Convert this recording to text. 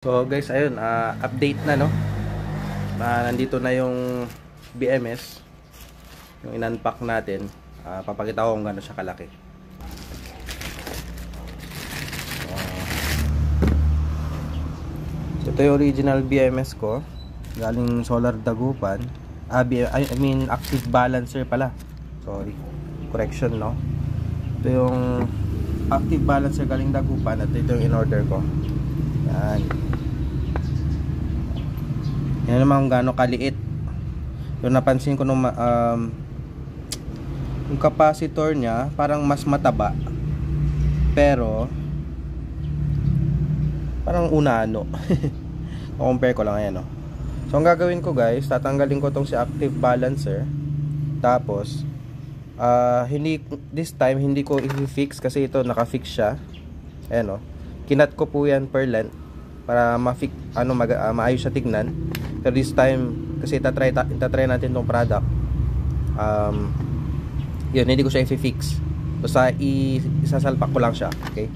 So guys, ayun, update na, no. Nandito na yung BMS, yung in-unpack natin. Papakita ko kung gaano siya kalaki. So ito yung original BMS ko, galing Solar Dagupan. I mean Active Balancer pala. Sorry, correction, no. Ito yung Active Balancer galing Dagupan at ito yung in-order ko. Yan. Yan naman kung gaano kaliit. Yung napansin ko nung yung capacitor niya parang mas mataba, pero parang unano. compare ko lang, ayan, no? So ang gagawin ko guys, tatanggalin ko tong si Active Balancer. Tapos this time hindi ko i-fix kasi ito naka-fix siya. Ayan, no? Kinat ko po yan per length para maayos siya tignan. Pero this time kasi itatry natin tong product, yun, hindi ko siya i-fix. Basta isasalpak ko lang siya, okay?